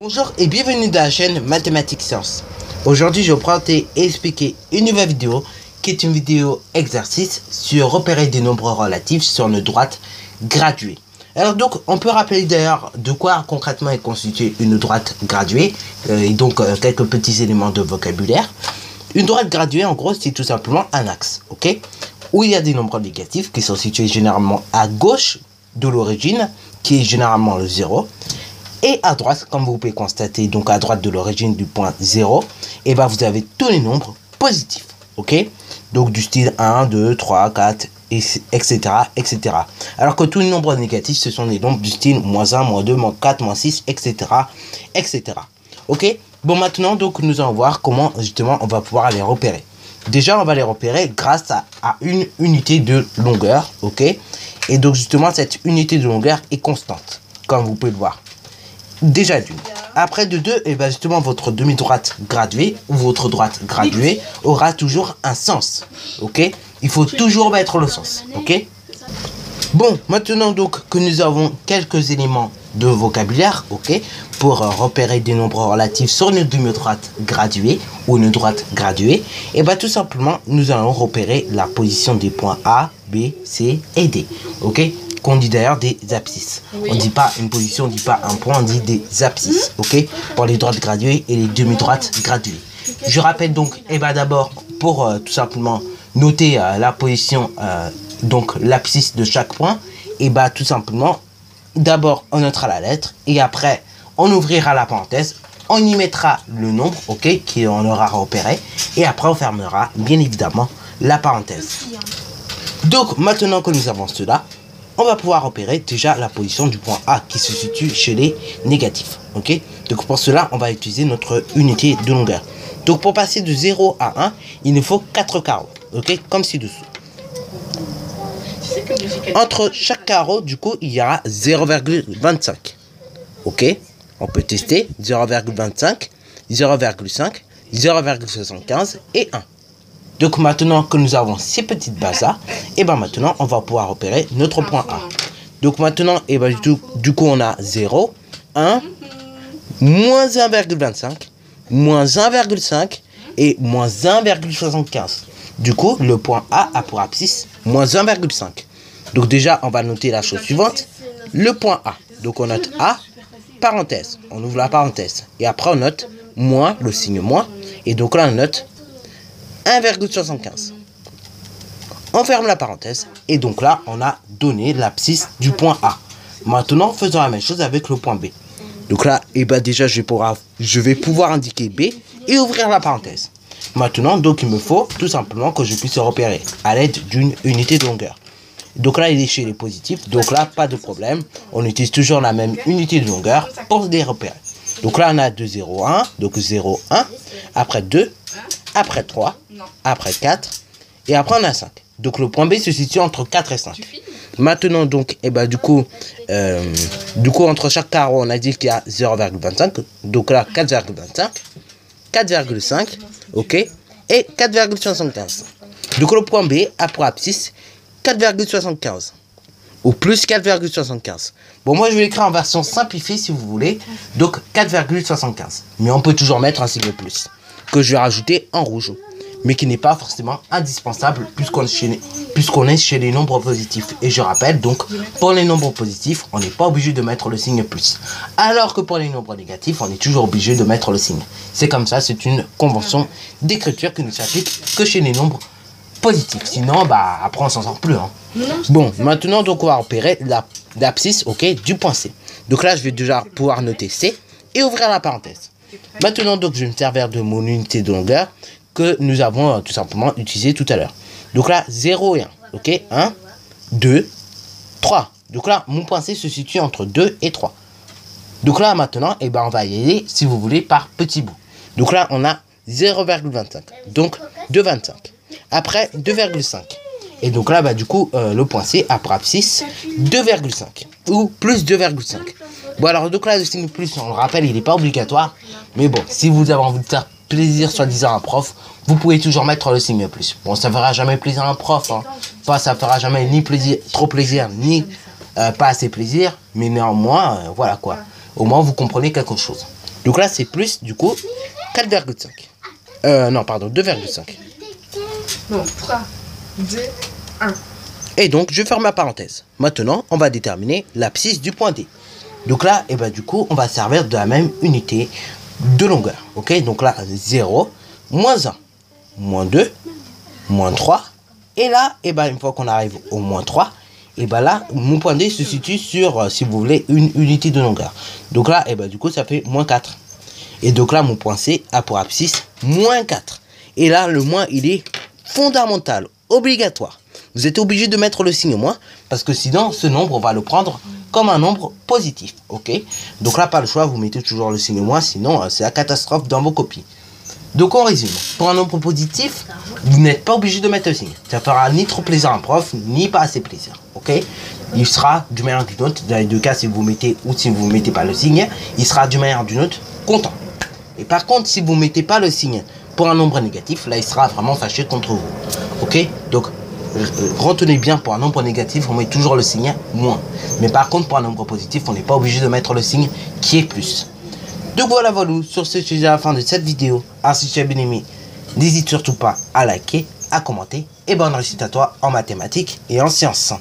Bonjour et bienvenue dans la chaîne Mathématiques Sciences. Aujourd'hui, je vais vous présenter et expliquer une nouvelle vidéo qui est une vidéo exercice sur repérer des nombres relatifs sur une droite graduée. Alors donc, on peut rappeler d'ailleurs de quoi concrètement est constituée une droite graduée et donc quelques petits éléments de vocabulaire. Une droite graduée, en gros, c'est tout simplement un axe, ok, où il y a des nombres négatifs qui sont situés généralement à gauche de l'origine, qui est généralement le 0. Et à droite, comme vous pouvez constater, donc à droite de l'origine du point 0, et ben vous avez tous les nombres positifs, ok? Donc du style 1, 2, 3, 4, etc., etc. Alors que tous les nombres négatifs, ce sont des nombres du style -1, -2, -4, -6, etc., etc. Ok? Bon, maintenant, donc, nous allons voir comment, justement, on va pouvoir les repérer. Déjà, on va les repérer grâce à une unité de longueur, ok? Et donc, justement, cette unité de longueur est constante, comme vous pouvez le voir. Déjà d'une. Après de 2, et ben justement votre demi-droite graduée ou votre droite graduée aura toujours un sens. Ok? Il faut toujours mettre le sens. Ok? Bon, maintenant donc que nous avons quelques éléments de vocabulaire, ok, pour repérer des nombres relatifs sur une demi-droite graduée ou une droite graduée, et ben tout simplement nous allons repérer la position des points A, B, C et D. Ok? Qu'on dit d'ailleurs des abscisses. Oui. On ne dit pas une position, on ne dit pas un point, on dit des abscisses, ok, pour les droites graduées et les demi-droites graduées. Je rappelle donc, et ben d'abord, pour tout simplement noter la position, donc l'abscisse de chaque point, et ben tout simplement, d'abord on notera la lettre, et après on ouvrira la parenthèse, on y mettra le nombre, ok, qu'on aura repéré, et après on fermera, bien évidemment, la parenthèse. Donc, maintenant que nous avons cela, on va pouvoir repérer déjà la position du point A qui se situe chez les négatifs. Ok? Donc pour cela, on va utiliser notre unité de longueur. Donc pour passer de 0 à 1, il nous faut 4 carreaux. Ok? Comme ci-dessous. Entre chaque carreau, du coup, il y aura 0,25. Ok? On peut tester 0,25, 0,5, 0,75 et 1. Donc maintenant que nous avons ces petites bases-là, et ben maintenant on va pouvoir repérer notre point A. Donc maintenant, et ben du coup on a 0, 1, moins 1,25, moins 1,5 et moins 1,75. Du coup, le point A a pour abscisse moins 1,5. Donc déjà, on va noter la chose suivante. Le point A. Donc on note A, parenthèse. On ouvre la parenthèse. Et après on note moins, le signe moins. Et donc là on note 1,75. On ferme la parenthèse et donc là on a donné l'abscisse du point A. Maintenant faisons la même chose avec le point B. Donc là et ben déjà je vais pouvoir indiquer B et ouvrir la parenthèse. Maintenant donc il me faut tout simplement que je puisse repérer à l'aide d'une unité de longueur. Donc là il est chez les positifs, donc là pas de problème, on utilise toujours la même unité de longueur pour les repérer. Donc là on a 2, 0, 1, donc 0, 1, après 2, après 3, après 4, et après on a 5. Donc le point B se situe entre 4 et 5. Maintenant donc, et ben du coup entre chaque carreau, on a dit qu'il y a 0,25. Donc là 4,25, 4,5, ok, et 4,75. Donc le point B a pour abscisse 4,75. Ou plus 4,75. Bon, moi je vais l'écrire en version simplifiée si vous voulez. Donc 4,75. Mais on peut toujours mettre un signe plus, que je vais rajouter en rouge, mais qui n'est pas forcément indispensable puisqu'on est chez les nombres positifs. Et je rappelle donc, pour les nombres positifs, on n'est pas obligé de mettre le signe plus. Alors que pour les nombres négatifs, on est toujours obligé de mettre le signe. C'est comme ça, c'est une convention d'écriture qui ne s'applique que chez les nombres positifs. Sinon, bah après on s'en sort plus. Hein. Bon, maintenant donc on va repérer l'abscisse, ok, du point C. Donc là, je vais déjà pouvoir noter C et ouvrir la parenthèse. Maintenant, donc, je vais me servir de mon unité de longueur que nous avons tout simplement utilisé tout à l'heure. Donc là, 0 et 1. Ok, 1, 2, 3. Donc là, mon point C se situe entre 2 et 3. Donc là, maintenant, et ben, on va y aller, si vous voulez, par petits bouts. Donc là, on a 0,25. Donc 2,25. Après, 2,5. Et donc là, bah, du coup, le point C a pour abscisse 2,5. Ou plus 2,5. Bon alors donc là le signe plus, on le rappelle, il n'est pas obligatoire. Mais bon, si vous avez envie de faire plaisir soi-disant à un prof, vous pouvez toujours mettre le signe plus. Bon, ça fera jamais plaisir à un prof, hein. Enfin, ça fera jamais ni plaisir, trop plaisir, ni pas assez plaisir. Mais néanmoins, voilà quoi. Au moins vous comprenez quelque chose. Donc là, c'est plus, du coup, 4,5. Non, pardon, 2,5. Non, 3, 2, 1. Et donc, je ferme ma parenthèse. Maintenant, on va déterminer l'abscisse du point D. Donc là, et ben, du coup, on va servir de la même unité de longueur. Ok, donc là, 0, moins 1, moins 2, moins 3. Et là, et ben, une fois qu'on arrive au moins 3, et ben là, mon point D se situe sur, si vous voulez, une unité de longueur. Donc là, et ben, du coup, ça fait moins 4. Et donc là, mon point C a pour abscisse moins 4. Et là, le moins, il est fondamental, obligatoire. Vous êtes obligé de mettre le signe moins, parce que sinon, ce nombre, on va le prendre comme un nombre positif. Ok? Donc là, pas le choix, vous mettez toujours le signe moins, sinon, c'est la catastrophe dans vos copies. Donc on résume. Pour un nombre positif, vous n'êtes pas obligé de mettre le signe. Ça fera ni trop plaisir à un prof, ni pas assez plaisir. Ok? Il sera d'une manière ou d'une autre, dans les deux cas, si vous mettez ou si vous ne mettez pas le signe, il sera d'une manière ou d'une autre content. Et par contre, si vous ne mettez pas le signe pour un nombre négatif, là, il sera vraiment fâché contre vous. Ok? Donc, retenez bien, pour un nombre négatif, on met toujours le signe moins. Mais par contre, pour un nombre positif, on n'est pas obligé de mettre le signe qui est plus. Donc voilà, sur ce sujet à la fin de cette vidéo. Alors si tu as bien aimé, n'hésite surtout pas à liker, à commenter. Et bonne réussite à toi en mathématiques et en sciences.